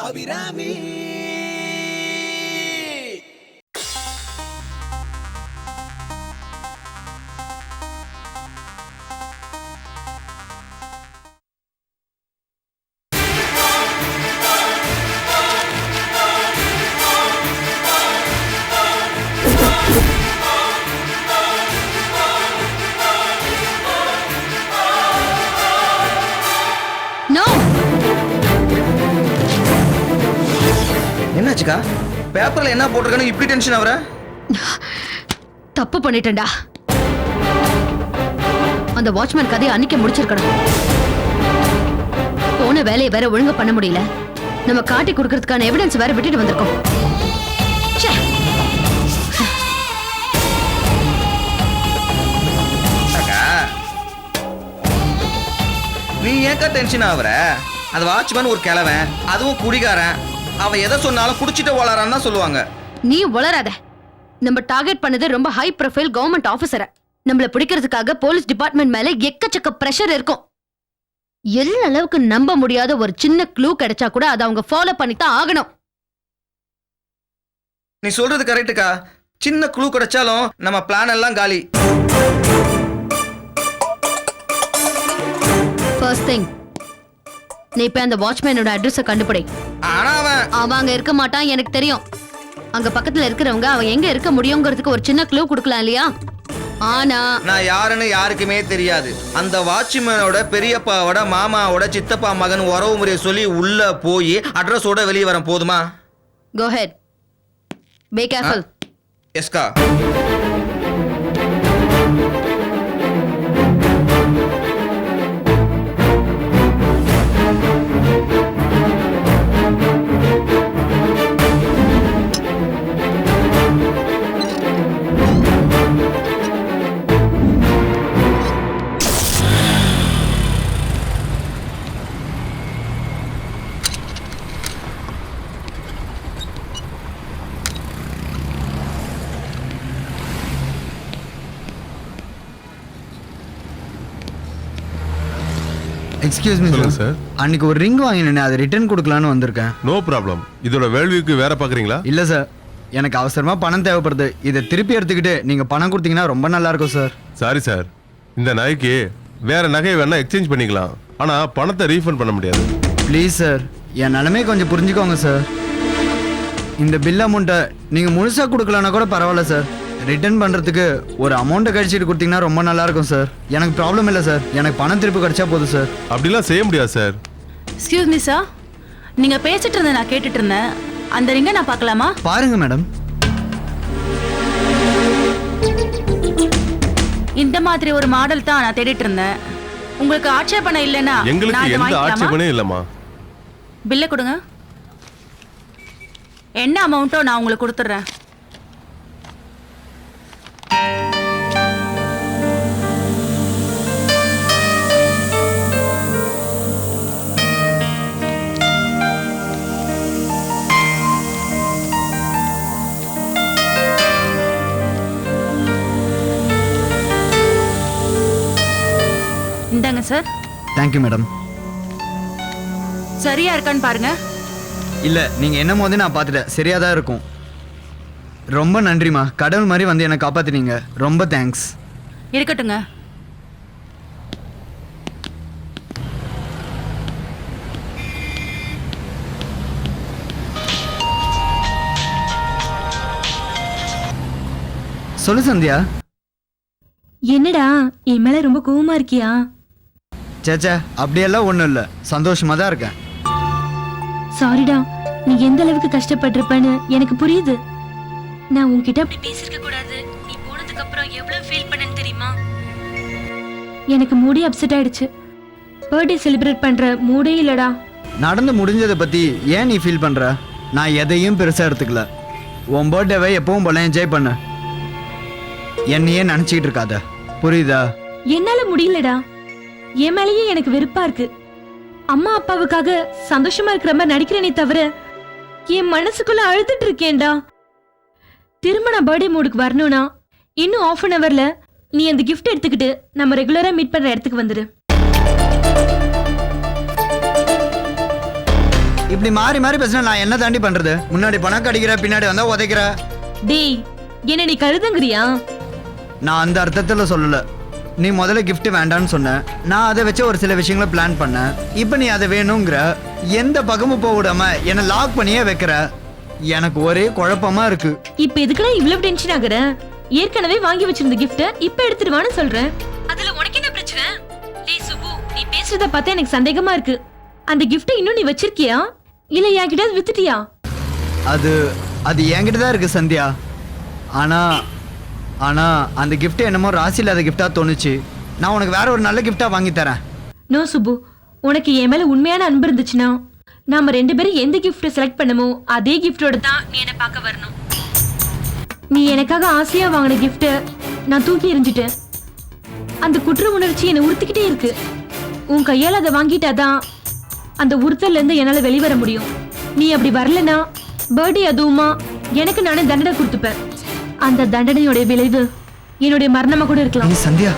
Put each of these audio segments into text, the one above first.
அபிராமி. என்னாச்சுக்கா? பேப்பர்ல என்ன போட்டிருக்கானு இப்படி டென்ஷன் ஆவற? தப்பு பண்ணிட்டேன்டா. அந்த வாட்ச்மேன் கதையை அன்னைக்கு முடிச்சிருக்கணும். போன வேலையை வேற ஒழுங்கா பண்ண முடியல. நம்ம காட்டி கொடுக்கறதுக்கான எவிடன்ஸ் வேற விட்டுட்டு வந்திருக்கோம். நீ ஏக்கா டென்ஷன் ஆவற? அந்த வாட்ச்மேன் ஒரு கிழவன், அதுவும் குடிகாரன். அவன் எதை சொன்னாலும் குடிச்சிட்டு வளரான்னு தான் சொல்லுவாங்க. நீ வளராத. நம்ம டார்கெட் பண்ணது ரொம்ப ஹை ப்ரொஃபைல் கவர்மெண்ட் ஆபீசரை. நம்மள பிடிக்கிறதுக்காக போலீஸ் டிபார்ட்மெண்ட் மேல எக்கச்சக்க பிரஷர் இருக்கும். எல்லா அளவுக்கு நம்ப முடியாத ஒரு சின்ன க்ளூ கிடைச்சா கூட அதை அவங்க ஃபாலோ பண்ணித்தான் ஆகணும். நீ சொல்றது கரெக்டுக்கா. சின்ன க்ளூ கிடைச்சாலும் நம்ம பிளான் எல்லாம் காலி. ஃபர்ஸ்ட் திங், நீ இப்ப அந்த வாட்ச்மேனோட அட்ரஸை கண்டுபிடி. ஆனா அவன் அங்க இருக்க மாட்டான், எனக்கு தெரியும். அங்க பக்கத்துல இருக்கிறவங்க அவன் எங்க இருக்க முடியுங்கிறதுக்கு ஒரு சின்ன க்ளூ கொடுக்கலாம் இல்லையா? ஆனா நான் யாருன்னு யாருக்குமே தெரியாது. அந்த வாட்ச்மேனோட பெரியப்பாவோட மாமாவோட சித்தப்பா மகன் உறவு முறையை சொல்லி உள்ள போய் அட்ரஸோட வெளியே வர போதுமா? Go ahead. Be careful. எஸ்கா. Excuse me sir. அன்னைக்கு ஒரு ரிங் வாங்கினேன், அதை ரிட்டர்ன் கொடுக்கலான்னு வந்திருக்கேன். No problem. இதோட வேல்யூக்கு வேற பாக்குறீங்களா? இல்லை சார், எனக்கு அவசரமா பணம் தேவைப்படுது. இதை திருப்பி எடுத்துக்கிட்டு நீங்க பணம் கொடுத்தீங்கன்னா ரொம்ப நல்லா இருக்கும் சார். சாரி சார், இந்த நகைக்கு வேற நகையை வேணா எக்ஸ்சேஞ்ச் பண்ணிக்கலாம். ஆனா பணத்தை ரீஃபண்ட் பண்ண முடியாது. ப்ளீஸ் சார், என் நிலைமை கொஞ்சம் புரிஞ்சுக்கோங்க சார். இந்த பில் அமௌண்ட்டை நீங்க முழுசா கொடுக்கலன்னா கூட பரவாயில்ல சார். ரிட்டர்ன் பண்ணுறதுக்கு ஒரு அமௌண்ட்டை கழிச்சிட்டு கொடுத்தீங்கன்னா ரொம்ப நல்லா இருக்கும் சார். எனக்கு ப்ராப்ளம் இல்லை சார், எனக்கு பணம் திருப்பி கிடைச்சா போதும் சார். அப்படிலாம் செய்ய முடியாது சார். எக்ஸ்கியூஸ் மீ சார், நீங்க பேசிட்டு இருந்த நான் கேட்டுட்டு இருந்தேன். அந்த ரிங்கை நான் பார்க்கலாமா? பாருங்க மேடம். இந்த மாதிரி ஒரு மாடல் தான் நான் தேடிட்டு இருந்தேன். உங்களுக்கு ஆட்சேபணம் இல்லைன்னா எங்களுக்கு எந்த ஆட்சேபனையும் இல்லைம்மா. பில்லை கொடுங்க. என்ன அமௌண்ட்டோ நான் உங்களுக்கு கொடுத்துட்றேன். இந்தாங்க சார். Thank you madam. சரியா இருக்கான்னு பாருங்க. இல்லை, நீங்கள் என்ன போதே நான் பார்த்துட்டேன், சரியாக தான் இருக்கும். ரொம்ப நன்றிம்மா, கடவுள் மாதிரி வந்து என்னை காப்பாற்றினீங்க. ரொம்ப தேங்க்ஸ். இருக்கட்டுங்க. சொல்லு சந்தியா. என்னடா என் மேல ரொம்ப கோவமா இருக்கியா? சேச்சா, அப்படியெல்லாம் ஒன்றும் இல்லை, சந்தோஷமாக தான் இருக்கேன். சாரிடா, நீ எந்த அளவுக்கு கஷ்டப்பட்டிருப்பேன்னு எனக்கு புரியுது. நான் உன்கிட்ட அப்படி பேசிருக்க கூடாது. நீ போனதுக்கு அப்புறம் எவ்வளவு ஃபீல் பண்ணேன்னு தெரியுமா? எனக்கு மூடே அப்செட் ஆயிடுச்சு. பர்த்டே செலிப்ரேட் பண்ற மூடே இல்லடா. நடந்து முடிஞ்சதை பற்றி ஏன் நீ ஃபீல் பண்ணுற? நான் எதையும் பெருசாக எடுத்துக்கல. உன் பர்த்டேவை எப்பவும் போல என்ஜாய் பண்ண. என்னையே நினச்சிக்கிட்டு இருக்காத, புரியுதா? என்னால முடியலடா. என் மேலேயே எனக்கு வெறுப்பா இருக்கு. அம்மா அப்பாவுக்காக சந்தோஷமா இருக்கிற மாதிரி நடிக்கிறேனே தவிர என் மனசுக்குள்ள அழுதுட்டு இருக்கேன்டா. திரும்ப நான் பர்த்டே மூடுக்கு வரணும்னா இன்னும் 1/2 hourல நீ அந்த கிஃப்ட் எடுத்துக்கிட்டு நம்ம ரெகுலரா மீட் பண்ற இடத்துக்கு வந்துடு. இப்படி மாறி மாறி பேசினா நான் என்ன தாண்டி பண்றது? முன்னாடி பணம் கடிக்கிற, பின்னாடி வந்தா உதைக்கிற. டேய் என்ன நீ கழுதுங்கிறியா? நான் அந்த அர்த்தத்துல சொல்லல. நீ முதல்ல gift வேண்டான்னு சொன்ன, நான் அதை வச்சு ஒரு சில விஷயங்களை பிளான் பண்ணேன். இப்போ நீ அதை வேணுங்கிற, எந்த பக்கமும் போக விடாம என்ன லாக் பண்ணியே வைக்கிற. எனக்கு ஒரே குழப்பமா இருக்கு. இப்ப எதுக்குடா இவ்வளவு டென்ஷன் ஆகுற? ஏற்கனவே வாங்கி வச்சிருந்த கிஃப்ட இப்ப எடுத்துடுவான்னு சொல்றேன். அதுல உனக்கு என்ன பிரச்சனை? டேய் சுப்பு, நீ பேசுறத பார்த்தா எனக்கு சந்தேகமா இருக்கு. அந்த கிஃப்ட இன்னும் நீ வச்சிருக்கியா இல்ல என்கிட்ட வித்துட்டியா? அது அது என்கிட்ட தான் இருக்கு சந்தியா. ஆனா ஆனா அந்த gift என்னமோ ராசி இல்லாத கிஃப்டா தோணுச்சு. நான் உனக்கு வேற ஒரு நல்ல கிஃப்டா வாங்கி தரேன். நோ சுப்பு, உனக்கு என் மேல உண்மையான அன்பு இருந்துச்சுன்னா நாம 2 பேரும் எந்த கிஃப்ட் செலக்ட் பண்ணமோ அதே கிஃப்டோட தான் நீ என்ன பார்க்க வரணும். நீ எனக்காக ஆசையா வாங்கின கிஃப்ட நான் தூக்கி எறிஞ்சிட்டேன். அந்த குற்ற உணர்ச்சி என்னை உறுத்திக்கிட்டே இருக்கு. உன் கையால் அதை வாங்கிட்டாதான் அந்த உறுத்தல்ல இருந்து என்னால வெளிவர முடியும். நீ அப்படி வரலனா பர்த்டே அதுவுமா எனக்கு நானே தண்டனை கொடுத்துப்பேன். அந்த தண்டனையோட விளைவு என்னுடைய மரணமா கூட இருக்கலாம். நீ சந்தியா,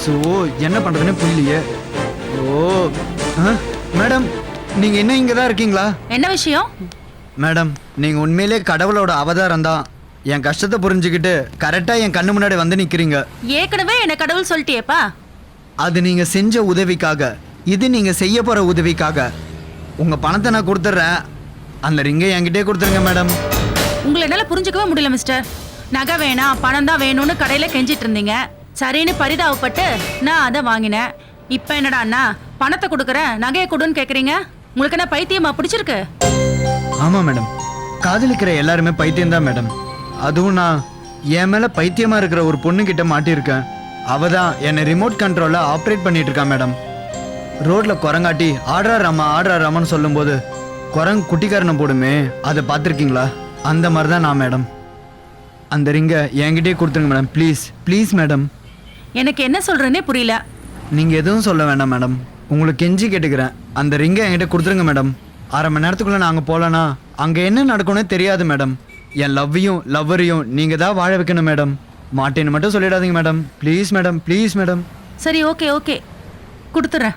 சோ என்ன பண்றதுன்னு புரியலையே. ஓ மேடம், நீங்க என்ன இங்க தான் இருக்கீங்களா? என்ன விஷயம்? மேடம், நீங்க உண்மையிலே கடவுளோட அவதாரம் தான். என் கஷ்டத்தை புரிஞ்சுக்கிட்டு கரெக்டா என் கண்ணு முன்னாடி வந்து நிக்கிறீங்க. ஏற்கனவே என்ன கடவுள் சொல்லிட்டியேப்பா. அது நீங்க செஞ்ச உதவிக்காக, இது நீங்க செய்ய போற உதவிக்காக. உங்க பணத்தை நான் கொடுத்துட்றேன், அந்த ரிங்கை என்கிட்டே கொடுத்துருங்க மேடம். உங்களை என்னால புரிஞ்சுக்கவே முடியல மிஸ்டர். நகை வேணாம் பணம் தான் வேணும்னு கடையில கெஞ்சிட்டு இருந்தீங்க. சரின்னு பரிதாபப்பட்டு நான் அதை வாங்கினேன். இப்ப என்னடா அண்ணா பணத்தை கொடுக்குறேன் நகையை கொடுன்னு கேக்குறீங்க. உங்களுக்கு என்ன பைத்தியமா பிடிச்சிருக்கு? ஆமா மேடம், காதலிக்கிற எல்லாருமே பைத்தியம் தான் மேடம். அதுவும் நான் என் மேல பைத்தியமா இருக்கிற ஒரு பொண்ணு கிட்ட மாட்டியிருக்கேன். அவ தான் என்னை ரிமோட் கண்ட்ரோல்ல ஆப்ரேட் பண்ணிட்டு இருக்கா மேடம். ரோட்ல குரங்காட்டி ஆடுறாராமான்னு சொல்லும்போது குரங்கு குட்டிக்காரனை போடுமே, அதை பார்த்துருக்கீங்களா? அந்த மாதிரி தான் நான் மேடம். அந்த ரிங்கை என்கிட்டே கொடுத்துருங்க மேடம், ப்ளீஸ் ப்ளீஸ் மேடம். எனக்கு என்ன சொல்றேன்னே புரியல. நீங்கள் எதுவும் சொல்ல வேண்டாம் மேடம், உங்களுக்கு கெஞ்சி கேட்டுக்கிறேன். அந்த ரிங்கை என்கிட்ட கொடுத்துருங்க மேடம். 1/2 மணி நேரத்துக்குள்ளே நாங்கள் போகலன்னா அங்கே என்ன நடக்கும்னே தெரியாது மேடம். என் லவ்வரையும் நீங்கள் தான் வாழ வைக்கணும் மேடம். மாட்டேன்னு மட்டும் சொல்லிடாதீங்க madam, please madam, please madam. சரி ஓகே ஓகே கொடுத்துறேன்.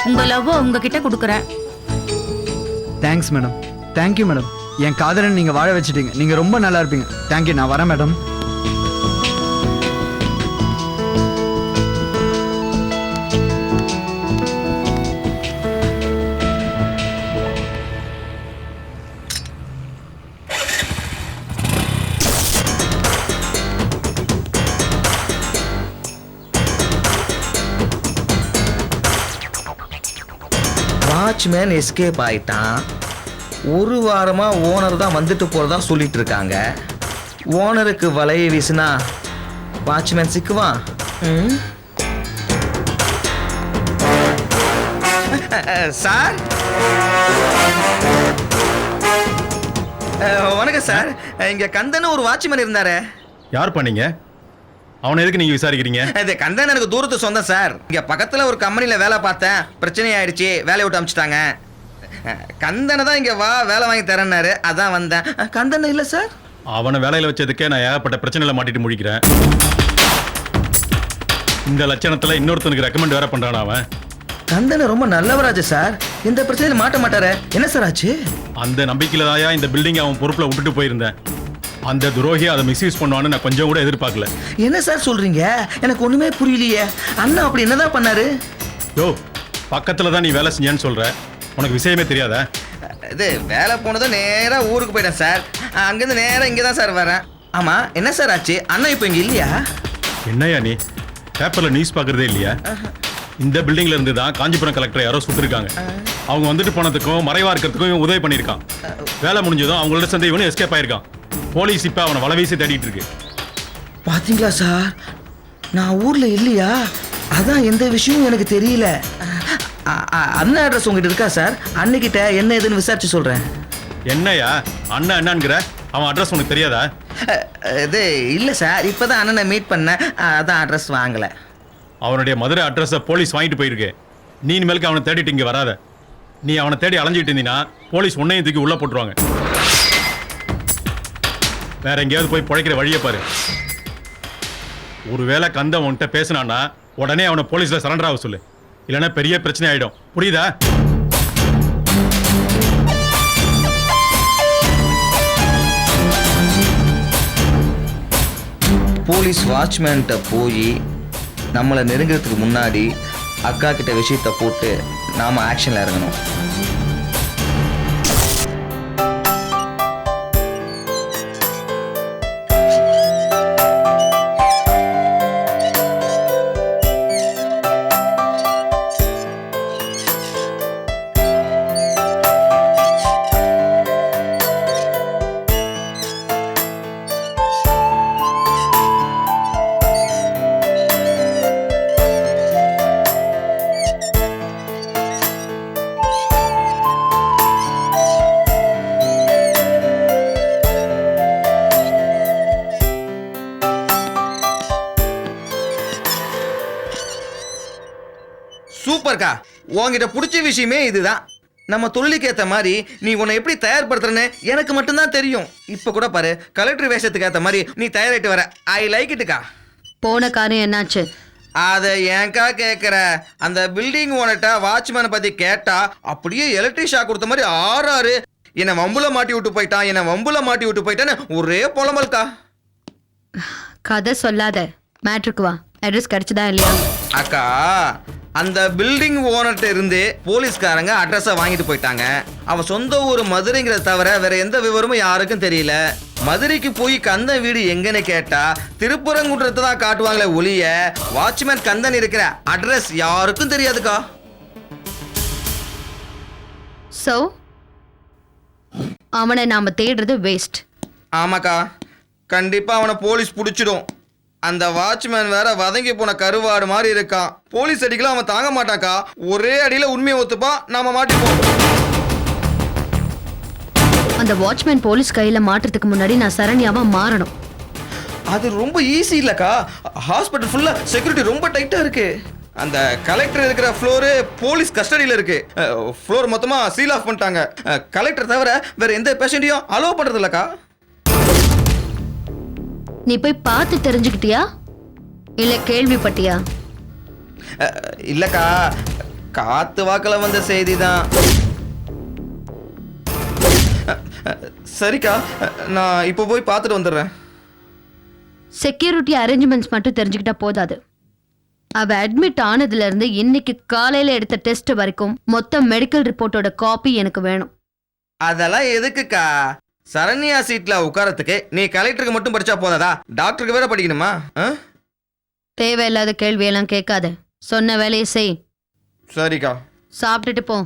உங்க லவ் உங்ககிட்ட கொடுக்குறேன். Thanks madam, thank you madam. என் காதலன் நீங்கள் வாழ வச்சுட்டீங்க. நீங்கள் ரொம்ப நல்லா இருப்பீங்க. தேங்க்யூ, நான் வரேன் மேடம். வாட்ச்மேன் எஸ்கேப் ஆயிட்டான். ஒரு வாரமா ஓனர் தான் வந்துட்டு போறதா சொல்லிட்டு இருக்காங்க. ஓனருக்கு வலையை வீசினா வாட்ச்மேன் சிக்குவான். சார் வணக்கம் சார். இங்க கந்தன் ஒரு வாட்ச்மேன் இருந்தாரு. யார் பண்ணீங்க? அவனை எதுக்கு நீங்க விசாரிக்கிறீங்க? இது கந்தன் எனக்கு தூரத்து சொந்தம் சார். இங்க பக்கத்துல ஒரு கம்பெனில வேலை பார்த்தேன், பிரச்சனை ஆயிடுச்சு, வேலையை விட்டு அனுப்பிச்சிட்டாங்க. கந்தனை தான் இங்க வா வேலை வாங்கி தரேன்னாரு, அதான் வந்தேன். கந்தன் இல்ல சார். அவனை வேலையில வச்சதுக்கே நான் ஏகப்பட்ட பிரச்சனையில மாட்டிட்டு முழிக்கிறேன். இந்த லட்சணத்துல இன்னொருத்தனுக்கு ரெக்கமெண்ட் வேற பண்றான் அவன். கந்தனை ரொம்ப நல்லவராஜ் சார், இந்த பிரச்சனையில மாட்ட மாட்டாரு. என்ன சார் ஆச்சு? அந்த நம்பிக்கையில தாயா இந்த பில்டிங் அவன் பொறுப்புல விட்டுட்டு போயிருந்தேன். அந்த துரோகி அதை மிஸ்யூஸ் பண்ணுவான்னு நான் கொஞ்சம் கூட எதிர்பார்க்கல. என்ன சார் சொல்றீங்க? எனக்கு ஒண்ணுமே புரியலையே. அண்ணா அப்படி என்னதான் பண்ணாரு? யோ, பக்கத்துல தான் நீ வேலை செஞ்சேன்னு சொல்ற, உனக்கு விஷயமே தெரியாதா? இது வேலை போனதும் நேரா ஊருக்கு போயிட்டேன் சார். அங்கிருந்து நேரா இங்கே தான் சார் வரேன். ஆமா என்ன சார் ஆச்சு? அண்ணா இப்போ இங்க இல்லையா? என்னையா நீ பேப்பர்ல நியூஸ் பார்க்கறதே இல்லையா? இந்த பில்டிங்ல இருந்து தான் காஞ்சிபுரம் கலெக்டர் யாரோ சுட்டிருக்காங்க. அவங்க வந்துட்டு போனதுக்கும் மறைவா இருக்கிறதுக்கும் உதவி பண்ணியிருக்கான். வேலை முடிஞ்சதும் அவங்களோட சேர்ந்து இவனும் எஸ்கேப் ஆயிருக்கான். போலீஸ் இப்ப அவனை வலை வீசி தேடிட்டு இருக்கு. பாத்தீங்களா சார், நான் ஊர்ல இல்லையா, அதான் எந்த விஷயமும் எனக்கு தெரியல. அண்ணன் அட்ரஸ் உங்ககிட்ட இருக்கா சார்? அன்னைக்கிட்ட என்ன ஏதுன்னு விசாரிச்சு சொல்றேன். என்னையா அண்ணா என்னங்கிற? அவன் அட்ரஸ் உனக்கு தெரியாதா? இது இல்ல சார், இப்பதான் அண்ணனை மீட் பண்ணேன், அதான் அட்ரஸ் வாங்கல. அவனுடைய மதுரை அட்ரஸை போலீஸ் வாங்கிட்டு போயிருக்கு. நீ இனிமேலுக்கு அவனை தேடிட்டு இங்க வராத. நீ அவனை தேடி அலைஞ்சிட்டு இருந்தீங்கன்னா போலீஸ் உன்னையும் தூக்கி உள்ள போட்டுருவாங்க. வேற எங்கேயாவது போய் பிழைக்கிற வழியை பாரு. ஒருவேளை கந்தன் உன்கிட்ட பேசினான்னா உடனே அவனை போலீஸ்ல சரண்டர் ஆக சொல்லு. இல்லைன்னா பெரிய பிரச்சனை ஆயிடும். புரியுதா? போலீஸ் வாட்ச்மேன்கிட்ட போய் நம்மளை நெருங்கிறதுக்கு முன்னாடி அக்கா கிட்ட விஷயத்தை போட்டு நாம ஆக்ஷன்ல இறங்கணும். சூப்பர்க்கா, உன்கிட்ட பிடிச்ச விஷயமே இதுதான். நம்ம தொழிலுக்கு ஏற்ற மாதிரி நீ உன்னை எப்படி தயார்படுத்துறன்னு எனக்கு மட்டும்தான் தெரியும். இப்போ கூட பாரு, கலெக்டர் வேஷத்துக்கு ஏற்ற மாதிரி நீ தயாரிட்டு வர. ஐ லைக் இட்டுக்கா. போன காரியம் என்னாச்சு? அதை ஏன்க்கா கேட்குற? அந்த பில்டிங் ஓனர்ட்ட வாட்ச்மேனை பற்றி கேட்டா அப்படியே எலக்ட்ரிக் ஷாக் கொடுத்த மாதிரி ஆறாரு. என்னை வம்புல மாட்டி விட்டு போயிட்டான், என்னை வம்புல மாட்டி விட்டு போயிட்டான்னு ஒரே புலம்பல்க்கா. கதை சொல்லாத, மேட்ருக்கு வா. அட்ரஸ் கிடைச்சதா இல்லையா? அக்கா, அந்த பில்டிங் ஓனர்கிட்ட இருந்து போலீஸ்காரங்க அட்ரஸை வாங்கிட்டு போயிட்டாங்க. அவன் சொந்த ஊர் மதுரைங்கிறத தவிர வேற எந்த விவரமும் யாருக்கும் தெரியல. மதுரைக்கு போய் கந்தன் வீடு எங்கன்னு கேட்டா திருப்பரங்குன்றத்தை தான் காட்டுவாங்களே ஒளிய வாட்ச்மேன் கந்தன் இருக்கிற அட்ரஸ் யாருக்கும் தெரியாதுக்கா. சோ அவனை நாம தேடுறது வேஸ்ட். ஆமாக்கா, கண்டிப்பா அவனை போலீஸ் பிடிச்சிடும். அந்த வாட்ச்மேன் வேற வதங்கி போன கருவாடு மாதிரி இருக்கான். போலீஸ் அடிக்கலாம் அவன் தாங்க மாட்டாக்கா. ஒரே அடியில உண்மையை ஒத்துப்பான், நாம மாட்டிப்போம். அந்த வாட்ச்மேன் போலீஸ் கையில மாட்டுறதுக்கு முன்னாடி நான் சரண்யாவா மாறணும். அது ரொம்ப ஈஸி இல்லக்கா. ஹாஸ்பிட்டல் ஃபுல்லா செக்யூரிட்டி ரொம்ப டைட்டா இருக்கு. அந்த கலெக்டர் இருக்கிற ஃப்ளோரு போலீஸ் கஸ்டடியில் இருக்கு. ஃப்ளோர் மொத்தமா சீல் ஆஃப் பண்ணிட்டாங்க. கலெக்டர் தவிர வேற எந்த பேஷண்ட்டையும் அலோவ் பண்றது இல்லக்கா. நீ போய் பார்த்து தெரிஞ்சுக்கிட்டியா இல்ல கேள்விப்பட்டியா? இல்லக்கா, காத்து வாக்குல வந்த செய்தி தான். சரிக்கா, நான் இப்போ போய் பார்த்துட்டு வந்துடுறேன். செக்யூரிட்டி அரேஞ்ச்மெண்ட்ஸ் மட்டும் தெரிஞ்சுக்கிட்டா போதாது. அவ அட்மிட் ஆனதுல இருந்து இன்னைக்கு காலையில எடுத்த டெஸ்ட் வரைக்கும் மொத்த மெடிக்கல் ரிப்போர்ட்டோட காப்பி எனக்கு வேணும். அதெல்லாம் எதுக்குக்கா? சரண்யா சீட்ல உட்காரத்துக்கு நீ கலெக்டருக்கு மட்டும் படிச்சா போதாதா? டாக்டருக்கு வேற படிக்கணுமா? தேவையில்லாத கேள்வியெல்லாம் கேட்காத. சொன்ன வேலையை செய். சரிக்கா. சாப்பிட்டுட்டு போ.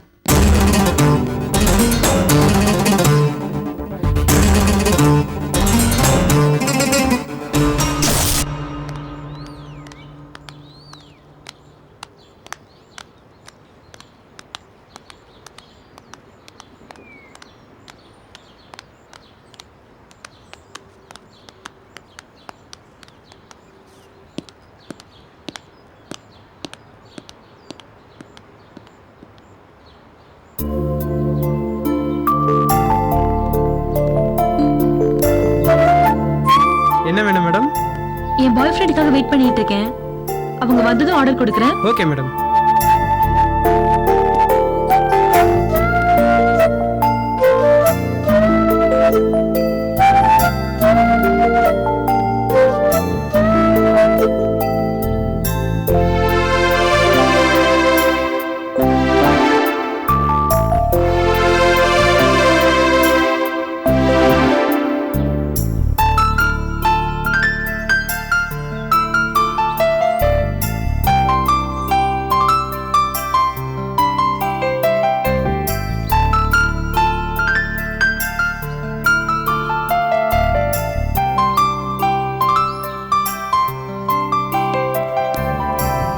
என்ன வேணும் மேடம்? என் பாய் ஃப்ரெண்டுக்காக வெயிட் பண்ணிட்டு இருக்கேன். அவங்க வந்ததும் ஆர்டர் கொடுக்குறேன். Okay madam.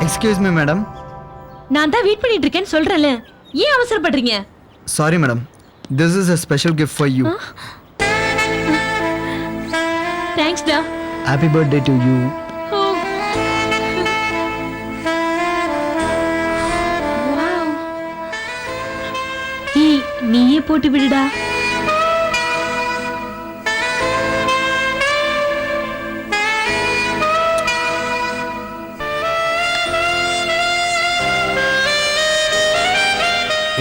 Excuse me madam. நான் தான் வெயிட் பண்ணிட்டு இருக்கேன்னு சொல்றேன்ல, ஏன் அவசரப்படுறீங்க? Sorry madam, this is a special gift for you. Thanks டா. Happy birthday to you. நீயே போட்டு விடுடா.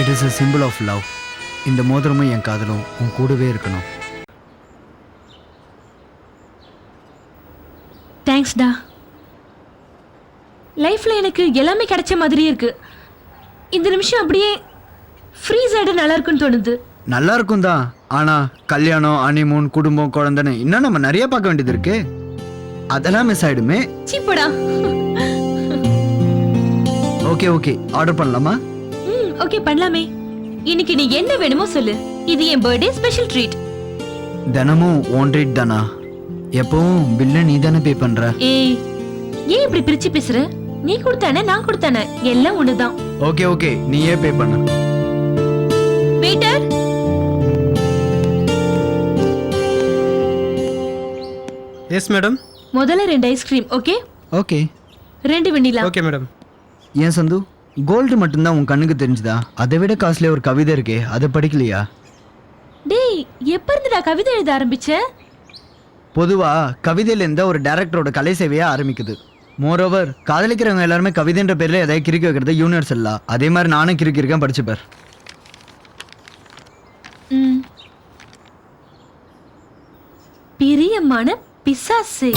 It is a symbol of love. இந்த மோதிரமும் என் காதலும் உன் கூடவே இருக்கணும். தேங்க்ஸ்டா. லைஃப்ல எனக்கு எல்லாமே கிடைச்ச மாதிரி இருக்கு. இந்த நிமிஷம் அப்படியே ஃப்ரீஸ் ஆயிட நல்லா இருக்குன்னு தோணுது. நல்லா இருக்கும் தான், ஆனால் கல்யாணம், ஹனிமூன், குடும்பம், குழந்தைன்னு இன்னும் நம்ம நிறைய பார்க்க வேண்டியது இருக்கு. அதெல்லாம் மிஸ் ஆயிடுமே. சீப்படா. ஓகே ஓகே, ஆர்டர் பண்ணலாமா? ஓகே பண்ணலாமே. இன்னைக்கு நீ என்ன வேணுமோ சொல்லு. இது என் பர்த்டே ஸ்பெஷல் ட்ரீட். தினமும் ஓன் ட்ரீட் தானா? எப்பவும் பில்ல நீ தானே பே பண்ற. ஏய், ஏன் இப்படி பிரிச்சு பேசுற? நீ கொடுத்தானே நான் கொடுத்தானே எல்லாம் ஒண்ணுதான். ஓகே ஓகே, நீயே பே பண்ணு. Waiter, yes madam. முதல்ல 2 ice cream. Okay okay 2 vanilla. Okay madam. ஏன் சந்து, கோல்டு மட்டும்தான் உன் கண்ணுக்கு தெரிஞ்சுதா? அதை விட காஸ்ட்லியா ஒரு கவிதை இருக்கே, அதை படிக்கலையா? டேய், எப்ப இருந்துடா கவிதை எழுத ஆரம்பிச்ச? பொதுவா கவிதையில இருந்தா ஒரு டைரக்டரோட கலை சேவையா ஆரம்பிக்குது. மோரோவர் காதலிக்கிறவங்க எல்லாருமே கவிதைன்ற பேர்ல எதாவது கிறுக்கி வைக்கிறது யூனிவர்சல் இல்ல. அதே மாதிரி நானும் கிறுக்கி இருக்கேன், படிச்சுப்பார். பிரியமான பிசாசே.